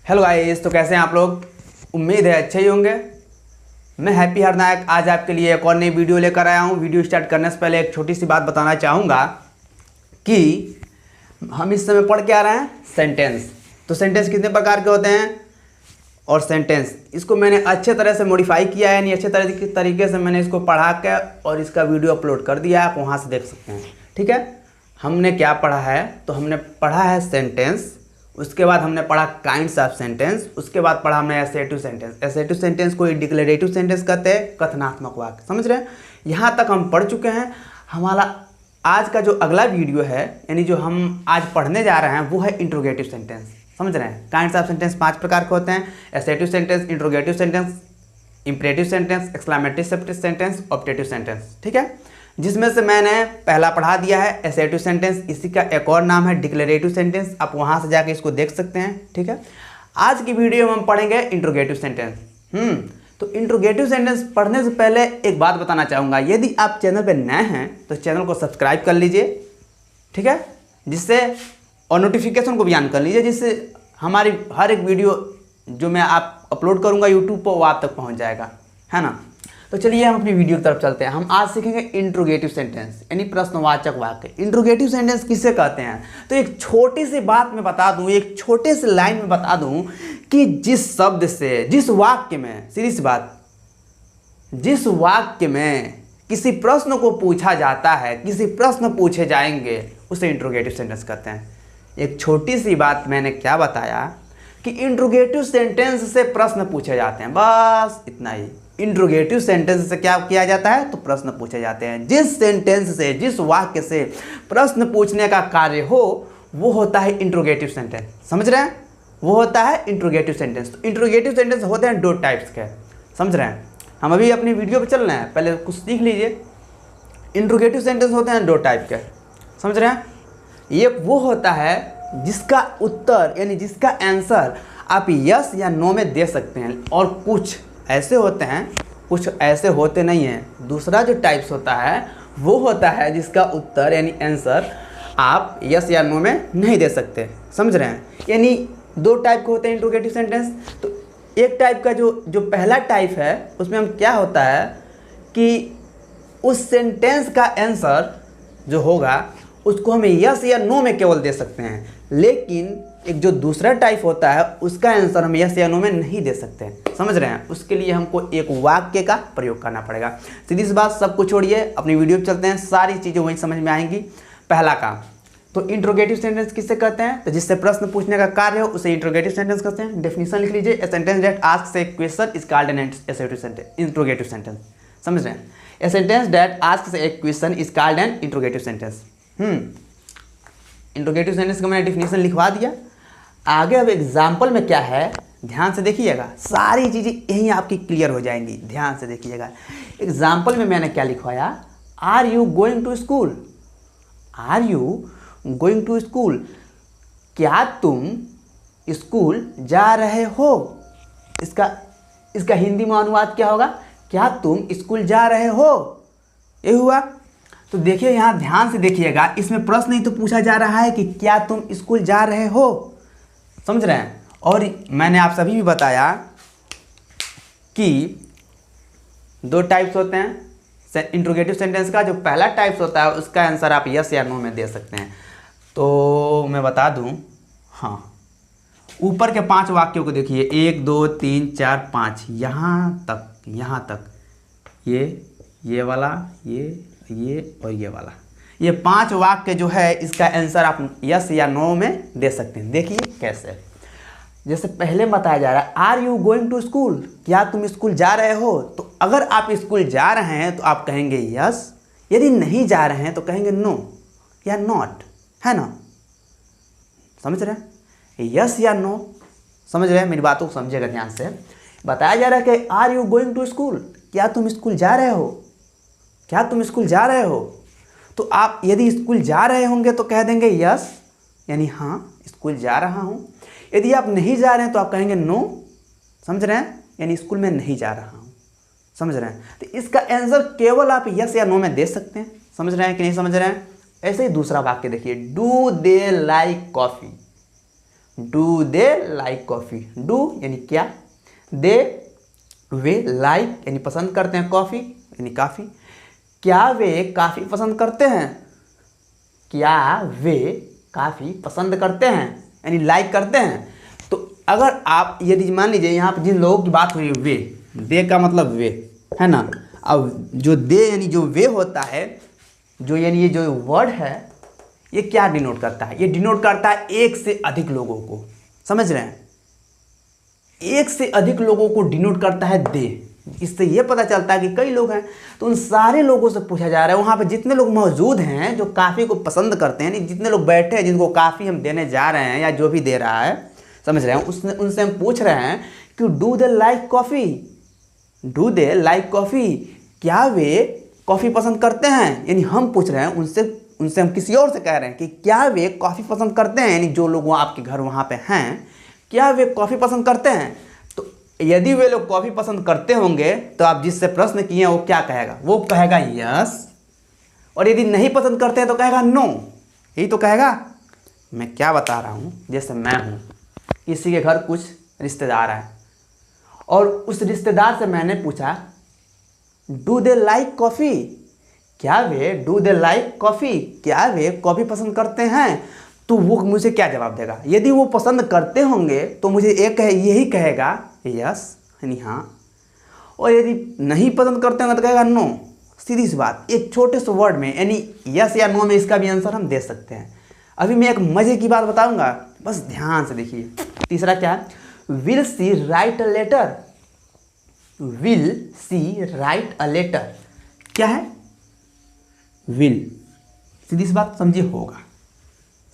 Hello guys, तो कैसे हैं आप लोग। उम्मीद है अच्छे ही होंगे। मैं हैप्पी हरनायक आज आपके लिए एक और नई वीडियो लेकर आया हूं। वीडियो स्टार्ट करने से पहले एक छोटी सी बात बताना चाहूँगा कि हम इस समय पढ़ के आ रहे हैं सेंटेंस। तो सेंटेंस कितने प्रकार के होते हैं और सेंटेंस इसको मैंने अच्छे तरह से मॉडिफाई किया है, यानी अच्छे तरीके से मैंने इसको पढ़ा के और इसका वीडियो अपलोड कर दिया है, आप वहाँ से देख सकते हैं। ठीक है, हमने क्या पढ़ा है, तो हमने पढ़ा है सेंटेंस, उसके बाद हमने पढ़ा काइंड्स ऑफ सेंटेंस, उसके बाद पढ़ा हमने एसेटिव सेंटेंस। एसेटिव सेंटेंस को डिक्लेरेटिव सेंटेंस कहते हैं, कथनात्मक वाक्य। समझ रहे हैं, यहाँ तक हम पढ़ चुके हैं। हमारा आज का जो अगला वीडियो है, यानी जो हम आज पढ़ने जा रहे हैं, वो है इंट्रोगेटिव सेंटेंस। समझ रहे हैं, काइंड्स ऑफ सेंटेंस 5 प्रकार के होते हैं: assertive sentence, interrogative sentence, imperative sentence, exclamative sentence, optative sentence. ठीक है, जिसमें से मैंने पहला पढ़ा दिया है एसेटिव सेंटेंस। इसी का एक और नाम है डिक्लेरेटिव सेंटेंस, आप वहाँ से जाके इसको देख सकते हैं। ठीक है, आज की वीडियो में हम पढ़ेंगे इंट्रोगेटिव सेंटेंस। तो इंट्रोगेटिव सेंटेंस पढ़ने से पहले एक बात बताना चाहूँगा, यदि आप चैनल पर नए हैं तो चैनल को सब्सक्राइब कर लीजिए। ठीक है, जिससे और नोटिफिकेशन को भी ऑन कर लीजिए, जिससे हमारी हर एक वीडियो जो मैं आप अपलोड करूँगा यूट्यूब पर वो आप तक पहुँच जाएगा, है ना। तो चलिए हम अपनी वीडियो की तरफ चलते हैं। हम आज सीखेंगे इंट्रोगेटिव सेंटेंस, यानी प्रश्नवाचक वाक्य। इंट्रोगेटिव सेंटेंस किसे कहते हैं, तो एक छोटी सी बात मैं बता दूं, एक छोटे से लाइन में बता दूं कि जिस शब्द से, जिस वाक्य में, सीधी सी बात, जिस वाक्य में किसी प्रश्न को पूछा जाता है, किसी प्रश्न पूछे जाएंगे, उसे इंट्रोगेटिव सेंटेंस कहते हैं। एक छोटी सी बात मैंने क्या बताया कि इंट्रोगेटिव सेंटेंस से प्रश्न पूछे जाते हैं, बस इतना ही। इंट्रोगेटिव सेंटेंस से क्या किया जाता है, तो प्रश्न पूछे जाते हैं। जिस सेंटेंस से, जिस वाक्य से प्रश्न पूछने का कार्य हो, वो होता है इंट्रोगेटिव सेंटेंस। समझ रहे हैं, वो होता है इंट्रोगेटिव सेंटेंस। तो इंट्रोगेटिव सेंटेंस होते हैं 2 टाइप्स के। समझ रहे हैं, हम अभी अपनी वीडियो पे चल रहे हैं, पहले कुछ सीख लीजिए। इंट्रोगेटिव सेंटेंस होते हैं 2 टाइप के। समझ रहे हैं, एक वो होता है जिसका उत्तर, यानी जिसका आंसर आप यस या नो में दे सकते हैं, और कुछ ऐसे होते हैं, कुछ ऐसे होते नहीं हैं। दूसरा जो टाइप्स होता है वो होता है जिसका उत्तर, यानी आंसर, आप यस या नो में नहीं दे सकते। समझ रहे हैं, यानी 2 टाइप के होते हैं इंट्रोगेटिव सेंटेंस। तो एक टाइप का जो पहला टाइप है, उसमें हम क्या होता है कि उस सेंटेंस का आंसर जो होगा उसको हम यस या नो में केवल दे सकते हैं, लेकिन एक जो दूसरा टाइप होता है उसका आंसर हम यस या नो में नहीं दे सकते। समझ रहे हैं, उसके लिए हमको एक वाक्य का प्रयोग करना पड़ेगा। सीधी सी बात, सब कुछ छोड़िए, अपनी वीडियो पे चलते हैं, सारी चीज़ें वहीं समझ में आएंगी। पहला काम, तो इंट्रोगेटिव सेंटेंस किससे कहते हैं, तो जिससे प्रश्न पूछने का कार्य हो उसे इंट्रोगेटिव सेंटेंस कहते हैं। डेफिनेशन लिख लीजिए, a sentence that asks A question is called an assertive sentence, interrogative sentence. समझ रहे हैं, a sentence that asks A question is called an interrogative sentence. Interrogative sentence का मैंने डेफिनेशन लिखवा दिया। आगे अब एग्जाम्पल में क्या है, ध्यान से देखिएगा, सारी चीज़ें यहीं आपकी क्लियर हो जाएंगी। ध्यान से देखिएगा, एग्जाम्पल में मैंने क्या लिखवाया, are you going to school, are you going to school, क्या तुम स्कूल जा रहे हो। इसका हिंदी में अनुवाद क्या होगा, क्या तुम स्कूल जा रहे हो, ये हुआ। तो देखिए यहाँ ध्यान से देखिएगा, इसमें प्रश्न ही तो पूछा जा रहा है कि क्या तुम स्कूल जा रहे हो। समझ रहे हैं, और मैंने आप सभी भी बताया कि 2 टाइप्स होते हैं इंट्रोगेटिव सेंटेंस का। जो पहला टाइप्स होता है उसका आंसर आप यस या नो में दे सकते हैं। तो मैं बता दूं, हाँ, ऊपर के 5 वाक्यों को देखिए, 1 2 3 4 5, यहाँ तक, ये वाला, ये और ये वाला, ये 5 वाक्य जो है, इसका आंसर आप यस या नो में दे सकते हैं। देखिए कैसे, जैसे पहले बताया जा रहा है, are you going to school, क्या तुम स्कूल जा रहे हो। तो अगर आप स्कूल जा रहे हैं तो आप कहेंगे यस, यदि नहीं जा रहे हैं तो कहेंगे नो या नॉट, है ना। समझ रहे हैं, यस या नो। समझ रहे हैं, मेरी बातों को समझिएगा ध्यान से। बताया जा रहा है कि are you going to school, क्या तुम स्कूल जा रहे हो, क्या तुम स्कूल जा रहे हो। तो आप यदि स्कूल जा रहे होंगे तो कह देंगे यस, यानी हाँ स्कूल जा रहा हूँ। यदि आप नहीं जा रहे हैं तो आप कहेंगे नो। समझ रहे हैं, यानी स्कूल में नहीं जा रहा हूँ। समझ रहे हैं, तो इसका आंसर केवल आप यस या नो में दे सकते हैं। समझ रहे हैं कि नहीं समझ रहे हैं। ऐसे ही दूसरा वाक्य देखिए, do they like coffee, do they like coffee. Do यानी क्या, दे वे लाइक यानी पसंद करते हैं, कॉफ़ी यानी काफ़ी। क्या वे काफ़ी पसंद करते हैं, क्या वे काफ़ी पसंद करते हैं यानी लाइक करते हैं। तो अगर आप यदि मान लीजिए यहाँ पर जिन लोगों की बात हो रही है, वे, दे का मतलब वे है ना। अब जो दे यानी जो वे होता है, जो यानी ये जो वर्ड है ये क्या डिनोट करता है, ये डिनोट करता है एक से अधिक लोगों को, समझ रहे हैं, एक से अधिक लोगों को डिनोट करता है दे। इससे ये पता चलता है कि कई लोग हैं, तो उन सारे लोगों से पूछा जा रहा है, वहाँ पे जितने लोग मौजूद हैं जो काफ़ी को पसंद करते हैं, यानी जितने लोग बैठे हैं जिनको काफ़ी हम देने जा रहे हैं या जो भी दे रहा है, समझ रहे हैं, उनसे हम पूछ रहे हैं कि do they like coffee, do they like coffee, क्या वे कॉफ़ी पसंद करते हैं। यानी हम पूछ रहे हैं उनसे हम किसी और से कह रहे हैं कि क्या वे कॉफ़ी पसंद करते हैं, यानी जो लोग आपके घर वहाँ पे हैं, क्या वे कॉफ़ी पसंद करते हैं। तो यदि वे लोग कॉफ़ी पसंद करते होंगे तो आप जिससे प्रश्न किए हैं वो क्या कहेगा, वो कहेगा यस, और यदि नहीं पसंद करते हैं तो कहेगा नो। यही तो कहेगा। मैं क्या बता रहा हूँ, जैसे मैं हूँ, किसी के घर कुछ रिश्तेदार आए और उस रिश्तेदार से मैंने पूछा डू दे लाइक कॉफ़ी, क्या वे डू दे लाइक कॉफ़ी, क्या वे कॉफ़ी पसंद करते हैं। तो वो मुझे क्या जवाब देगा, यदि वो पसंद करते होंगे तो मुझे यही कहेगा यस यानी हाँ, और यदि नहीं पसंद करते होंगे तो कहेगा नो। सीधी सी बात, एक छोटे से वर्ड में यानी यस या नो में इसका भी आंसर हम दे सकते हैं। अभी मैं एक मज़े की बात बताऊंगा, बस ध्यान से देखिए। तीसरा क्या है, will she write a letter, will she write a letter, क्या है, विल, सीधी सी बात समझिए, होगा,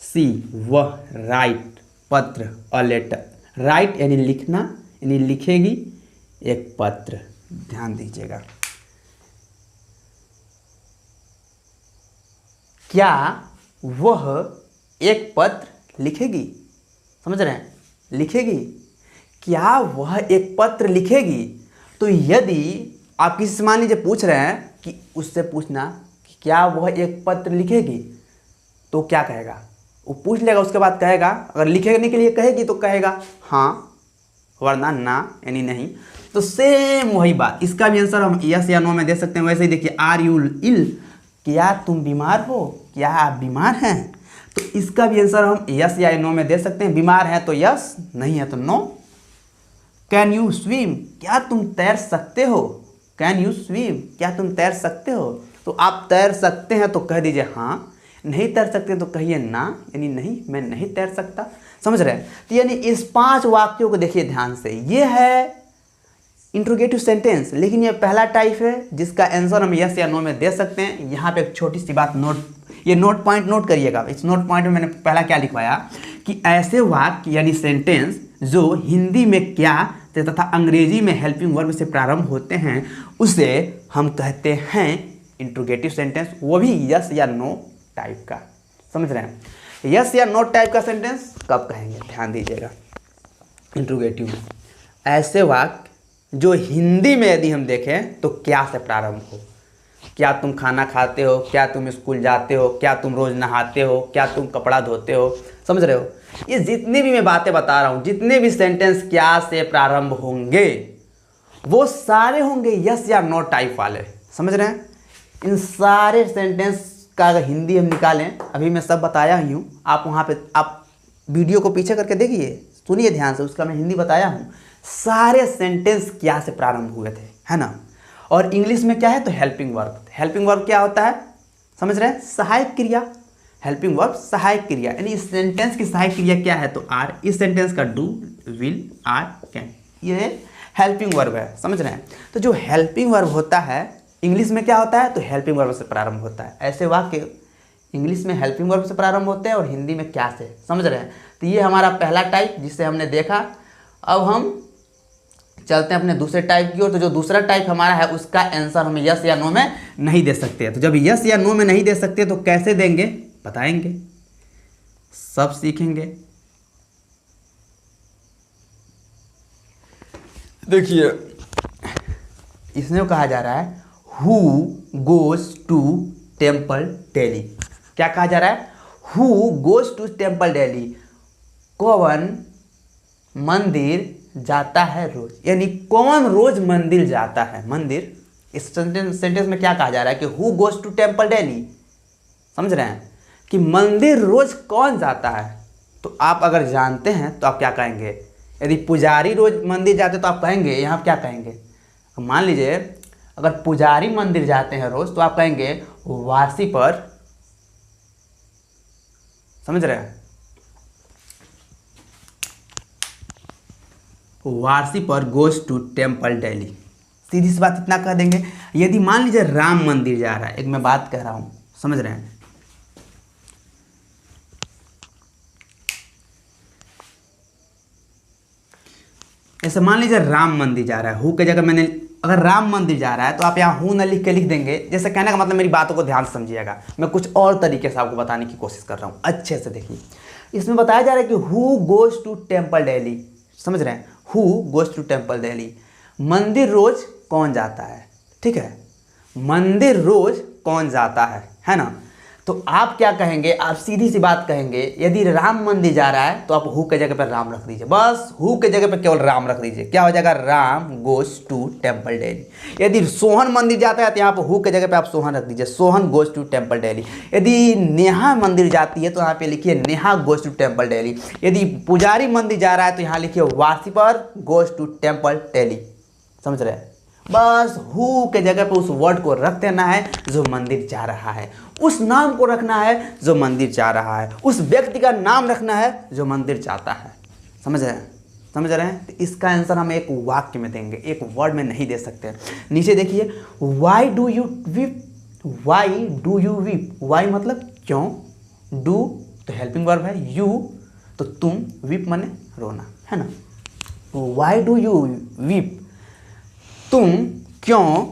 सी वह, राइट पत्र, अ लेटर, राइट यानी लिखना, यानी लिखेगी एक पत्र। ध्यान दीजिएगा, क्या वह एक पत्र लिखेगी, समझ रहे हैं, लिखेगी, क्या वह एक पत्र लिखेगी। तो यदि आप किसी से मान लीजिए पूछ रहे हैं कि उससे पूछना कि क्या वह एक पत्र लिखेगी, तो क्या कहेगा, वो पूछ लेगा, उसके बाद कहेगा, अगर लिखने के लिए कहेगी तो कहेगा हाँ, वरना ना यानी नहीं। तो सेम वही बात, इसका भी आंसर हम यस या नो में दे सकते हैं। वैसे ही देखिए, आर यू इल, क्या तुम बीमार हो, क्या आप बीमार हैं, तो इसका भी आंसर हम यस या नो में दे सकते हैं। बीमार है तो यस, नहीं है तो नो। कैन यू स्विम, क्या तुम तैर सकते हो, कैन यू स्विम, क्या तुम तैर सकते हो। तो आप तैर सकते हैं तो कह दीजिए हाँ, नहीं तैर सकते तो कहिए ना, यानी नहीं, मैं नहीं तैर सकता, समझ रहे हैं। तो यानी इस 5 वाक्यों को देखिए ध्यान से, ये है इंट्रोगेटिव सेंटेंस, लेकिन ये पहला टाइप है जिसका आंसर हम यस या नो में दे सकते हैं। यहाँ पे एक छोटी सी बात नोट, ये नोट पॉइंट नोट करिएगा। इस नोट पॉइंट में मैंने पहला क्या लिखवाया कि ऐसे वाक्य यानी सेंटेंस जो हिंदी में क्या तथा अंग्रेजी में हेल्पिंग वर्ब से प्रारंभ होते हैं उसे हम कहते हैं इंट्रोगेटिव सेंटेंस, वो भी यस या नो टाइप का, समझ रहे हैं। यस या नो टाइप का सेंटेंस कब कहेंगे, ध्यान दीजिएगा। इंट्रोगेटिव में ऐसे वाक्य जो हिंदी में यदि हम देखें तो क्या से प्रारंभ हो, क्या तुम खाना खाते हो, क्या तुम स्कूल जाते हो, क्या तुम रोज नहाते हो, क्या तुम कपड़ा धोते हो, समझ रहे हो। ये जितनी भी मैं बातें बता रहा हूँ, जितने भी सेंटेंस क्या से प्रारंभ होंगे वो सारे होंगे यस या नो टाइप वाले, समझ रहे हैं। इन सारे सेंटेंस का अगर हिंदी हम निकालें, अभी मैं सब बताया ही हूँ, आप वहाँ पे आप वीडियो को पीछे करके देखिए, सुनिए ध्यान से, उसका मैं हिंदी बताया हूँ। सारे सेंटेंस क्या से प्रारंभ हुए थे, है ना। और इंग्लिश में क्या है तो हेल्पिंग वर्ब। हेल्पिंग वर्ब क्या होता है, समझ रहे हैं, सहायक क्रिया। हेल्पिंग वर्ब सहायक क्रिया, यानी इस सेंटेंस की सहायक क्रिया क्या है तो आर, इस सेंटेंस का डू, विल, आर, कैन, ये हेल्पिंग वर्ब है, समझ रहे हैं। तो जो हेल्पिंग वर्ब होता है इंग्लिश में क्या होता है तो हेल्पिंग वर्ब से प्रारंभ होता है। ऐसे वाक्य इंग्लिश में हेल्पिंग वर्ब से प्रारंभ होते हैं और हिंदी में क्या से, समझ रहे हैं। तो ये हमारा पहला टाइप जिसे हमने देखा। अब हम चलते हैं अपने दूसरे टाइप की ओर। तो जो दूसरा टाइप हमारा है उसका आंसर हम यस या नो में नहीं दे सकते। तो जब यस या नो में नहीं दे सकते तो कैसे देंगे बताएंगे, सब सीखेंगे। देखिए इसमें कहा जा रहा है who goes to temple daily. क्या कहा जा रहा है, who goes to temple daily, कौन मंदिर जाता है रोज, यानी कौन रोज मंदिर जाता है। मंदिर, इस सेंटेंस में क्या कहा जा रहा है कि who goes to temple daily. समझ रहे हैं कि मंदिर रोज कौन जाता है। तो आप अगर जानते हैं तो आप क्या कहेंगे, यदि पुजारी रोज मंदिर जाते तो आप कहेंगे, यहाँ क्या कहेंगे, मान लीजिए अगर पुजारी मंदिर जाते हैं रोज तो आप कहेंगे वारसी पर, समझ रहे हैं, वारसी पर गोज टू टेम्पल डेली। सीधी सी बात इतना कह देंगे। यदि मान लीजिए राम मंदिर जा रहा है, एक मैं बात कह रहा हूं, समझ रहे हैं, ऐसे मान लीजिए राम मंदिर जा रहा है, हु की जगह मैंने, अगर राम मंदिर जा रहा है तो आप यहाँ हु न लिख के लिख देंगे। जैसे कहने का मतलब, मेरी बातों को ध्यान से समझिएगा, मैं कुछ और तरीके से आपको बताने की कोशिश कर रहा हूँ, अच्छे से देखिए। इसमें बताया जा रहा है कि who goes to temple daily, समझ रहे हैं, who goes to temple daily, मंदिर रोज कौन जाता है, ठीक है, मंदिर रोज कौन जाता है ना। तो आप क्या कहेंगे, आप सीधी सी बात कहेंगे, यदि राम मंदिर जा रहा है तो आप हु के जगह पर राम रख दीजिए, बस हु के जगह पर केवल राम रख दीजिए, क्या हो जाएगा, Ram goes to temple daily. यदि सोहन मंदिर जाता है तो यहाँ पर हु के जगह पे आप सोहन रख दीजिए, Sohan goes to temple daily. यदि नेहा मंदिर जाती है तो यहाँ पे लिखिए Neha goes to temple daily. यदि पुजारी मंदिर जा रहा है तो यहाँ लिखिए वारसी पर गोज टू टेम्पल डेली। समझ रहे हैं, बस हु के जगह पे उस वर्ड को रख देना है जो मंदिर जा रहा है, उस नाम को रखना है जो मंदिर जा रहा है, उस व्यक्ति का नाम रखना है जो मंदिर जाता है। समझ रहे हैं, समझ रहे हैं। तो इसका आंसर हम एक वाक्य में देंगे, एक वर्ड में नहीं दे सकते। नीचे देखिए, why do you weep, why do you weep, why मतलब क्यों, डू तो हेल्पिंग वर्ब है, यू तो तुम, वीप माने रोना, है ना। वाई डू यू वीप, तुम क्यों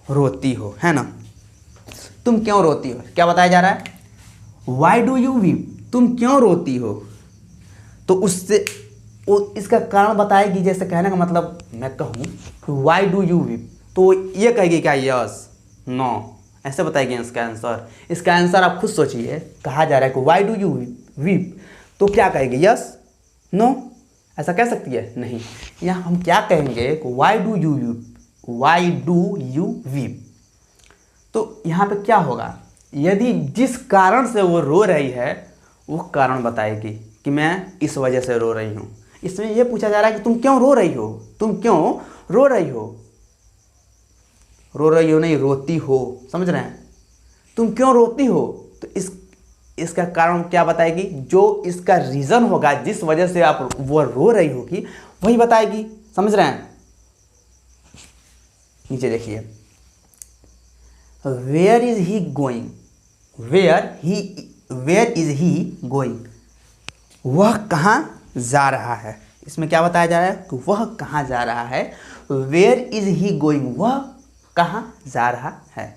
रोती हो, है ना, तुम क्यों रोती हो। क्या बताया जा रहा है, वाई डू यू वीप, तुम क्यों रोती हो। तो उससे वो इसका कारण बताएगी। जैसे कहने का मतलब मैं कहूँ वाई डू यू वीप तो ये कहेगी क्या, यस नो, ऐसे बताएगी इसका आंसर। इसका आंसर आप खुद सोचिए, कहा जा रहा है कि वाई डू यू वीप तो क्या कहेगी, यस नो, ऐसा कह सकती है, नहीं। यहाँ हम क्या कहेंगे, Y do you weep, why do you weep. तो यहाँ पे क्या होगा, यदि जिस कारण से वो रो रही है वो कारण बताएगी कि मैं इस वजह से रो रही हूँ। इसमें यह पूछा जा रहा है कि तुम क्यों रो रही हो, तुम क्यों रो रही हो, रो रही हो नहीं, रोती हो। समझ रहे हैं, तुम क्यों रोती हो, तो इसका कारण क्या बताएगी, जो इसका रीज़न होगा जिस वजह से आप वो रो रही होगी वही बताएगी। समझ रहे हैं। नीचे देखिए, where is he going, where is he going, वह कहाँ जा रहा है। इसमें क्या बताया जा रहा है कि वह कहाँ जा रहा है, वेयर इज ही गोइंग, वह कहाँ जा रहा है।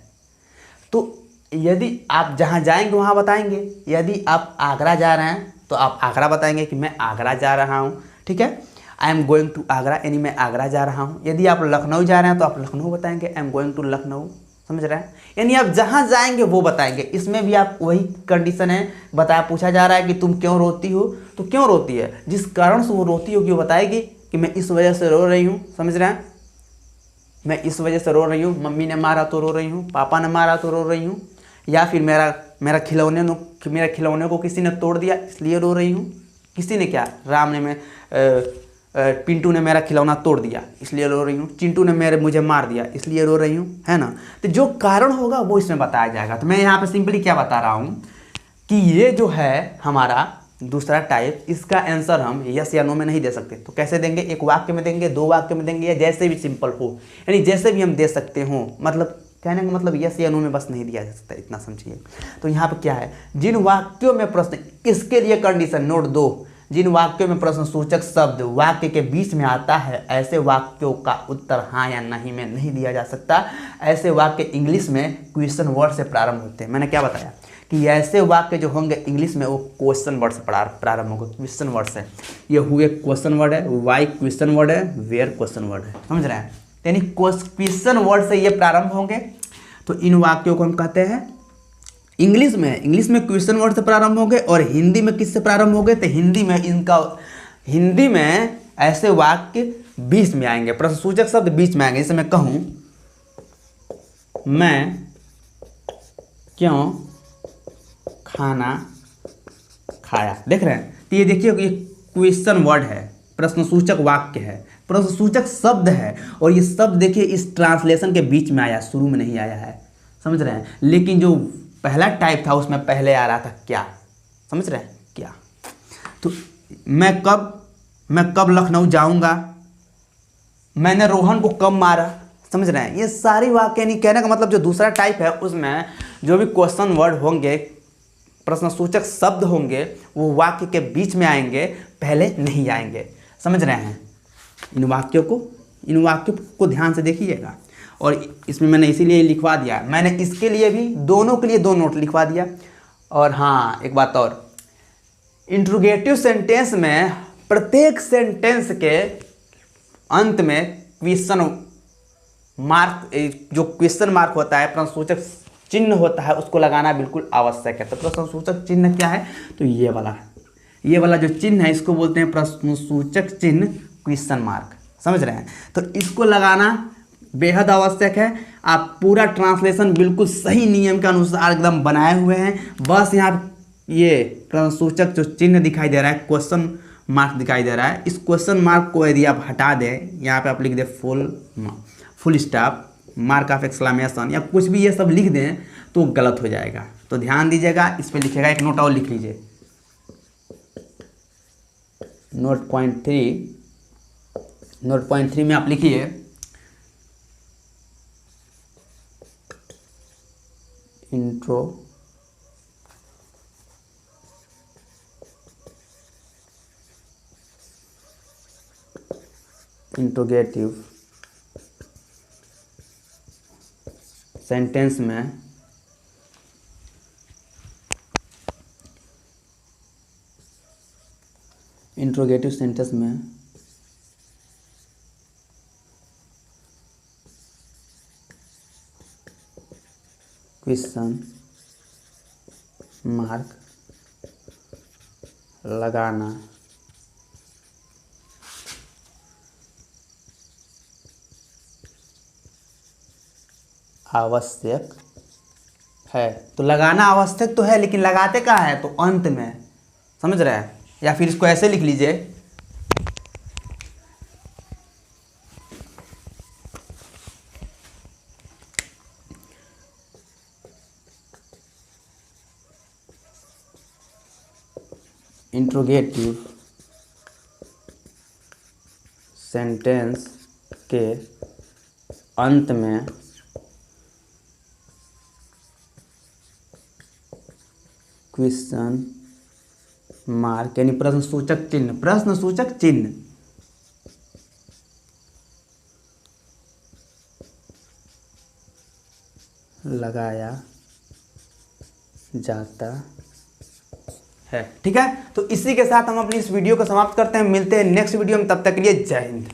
तो यदि आप जहाँ जाएंगे वहाँ बताएंगे। यदि आप आगरा जा रहे हैं तो आप आगरा बताएंगे कि मैं आगरा जा रहा हूँ, ठीक है, I am going to Agra, यानी मैं आगरा जा रहा हूँ। यदि आप लखनऊ जा रहे हैं तो आप लखनऊ बताएंगे, I am going to Lucknow. समझ रहे हैं, यानी आप जहाँ जाएंगे वो बताएंगे। इसमें भी आप वही कंडीशन है, बताया, पूछा जा रहा है कि तुम क्यों रोती हो, तो क्यों रोती है, जिस कारण से वो रोती होगी वो बताएगी कि मैं इस वजह से रो रही हूँ। समझ रहे हैं, मैं इस वजह से रो रही हूँ, मम्मी ने मारा तो रो रही हूँ, पापा ने मारा तो रो रही हूँ, या फिर मेरा खिलौने को किसी ने तोड़ दिया इसलिए रो रही हूँ। किसी ने क्या, राम ने पिंटू ने मेरा खिलौना तोड़ दिया इसलिए रो रही हूँ, चिंटू ने मुझे मार दिया इसलिए रो रही हूँ, है ना। तो जो कारण होगा वो इसमें बताया जाएगा। तो मैं यहाँ पे सिंपली क्या बता रहा हूँ कि ये जो है हमारा दूसरा टाइप, इसका आंसर हम यस या नो में नहीं दे सकते। तो कैसे देंगे, एक वाक्य में देंगे, दो वाक्य में देंगे, या जैसे भी सिंपल हो, यानी जैसे भी हम दे सकते हो। मतलब कहने का मतलब यस या नो में बस नहीं दिया जा सकता, इतना समझिए। तो यहाँ पर क्या है, जिन वाक्यों में प्रश्न, इसके लिए कंडीशन नोट दो, जिन वाक्यों में प्रश्न सूचक शब्द वाक्य के बीच में आता है ऐसे वाक्यों का उत्तर हाँ या नहीं में नहीं दिया जा सकता। ऐसे वाक्य इंग्लिश में क्वेश्चन वर्ड से प्रारंभ होते हैं। मैंने क्या बताया कि ऐसे वाक्य जो होंगे इंग्लिश में वो क्वेश्चन वर्ड से प्रारंभ होंगे, क्वेश्चन वर्ड से। ये हुए क्वेश्चन वर्ड है, वाई क्वेश्चन वर्ड है, वेयर क्वेश्चन वर्ड है। समझ रहे हैं, यानी क्वेश्चन वर्ड से ये प्रारंभ होंगे। तो इन वाक्यों को हम कहते हैं इंग्लिश में क्वेश्चन वर्ड से प्रारंभ हो गए और हिंदी में किससे प्रारंभ हो गए? तो हिंदी में ऐसे वाक्य बीच में आएंगे, प्रश्नसूचक शब्द बीच में आएंगे। जैसे मैं कहूं, मैं क्यों खाना खाया, देख रहे हैं? तो ये देखिए, ये क्वेश्चन वर्ड है, प्रश्नसूचक वाक्य है, प्रश्नसूचक शब्द है, और ये शब्द देखिए इस ट्रांसलेशन के बीच में आया, शुरू में नहीं आया है, समझ रहे हैं? लेकिन जो पहला टाइप था उसमें पहले आ रहा था क्या, समझ रहे हैं? क्या। तो मैं कब लखनऊ जाऊंगा, मैंने रोहन को कब मारा, समझ रहे हैं? ये सारी वाक्य नहीं, कहने का मतलब जो दूसरा टाइप है उसमें जो भी क्वेश्चन वर्ड होंगे, प्रश्नसूचक शब्द होंगे, वो वाक्य के बीच में आएंगे, पहले नहीं आएंगे, समझ रहे हैं? इन वाक्यों को ध्यान से देखिएगा। और इसमें मैंने इसीलिए लिखवा दिया, मैंने इसके लिए भी, दोनों के लिए 2 नोट लिखवा दिया। और हाँ, एक बात और, इंट्रोगेटिव सेंटेंस में प्रत्येक सेंटेंस के अंत में क्वेश्चन मार्क, जो क्वेश्चन मार्क होता है, प्रश्नसूचक चिन्ह होता है, उसको लगाना बिल्कुल आवश्यक है। तो प्रश्नसूचक चिन्ह क्या है? तो ये वाला जो चिन्ह है, इसको बोलते हैं प्रश्नसूचक चिन्ह, क्वेश्चन मार्क, समझ रहे हैं? तो इसको लगाना बेहद आवश्यक है। आप पूरा ट्रांसलेशन बिल्कुल सही नियम के अनुसार एकदम बनाए हुए हैं। बस यहाँ ये प्रश्नसूचक जो चिन्ह दिखाई दे रहा है, क्वेश्चन मार्क दिखाई दे रहा है, इस क्वेश्चन मार्क को यदि आप हटा दें, यहाँ पे आप लिख दें full stop, mark of exclamation या कुछ भी ये सब लिख दें तो गलत हो जाएगा। तो ध्यान दीजिएगा, इस पर लिखेगा, एक नोट और लिख लीजिए, नोट पॉइंट 3 में आप लिखिए, इंट्रोगेटिव सेंटेंस में क्वेश्चन मार्क लगाना आवश्यक है। तो लगाना आवश्यक तो है, लेकिन लगाते कहाँ है? तो अंत में, समझ रहे हैं? या फिर इसको ऐसे लिख लीजिए, इंट्रोगेटिव सेंटेंस के अंत में क्वेश्चन मार्क यानी प्रश्नसूचक चिन्ह लगाया जाता है। ठीक है, तो इसी के साथ हम अपनी इस वीडियो को समाप्त करते हैं। मिलते हैं नेक्स्ट वीडियो में, तब तक के लिए जय हिंद।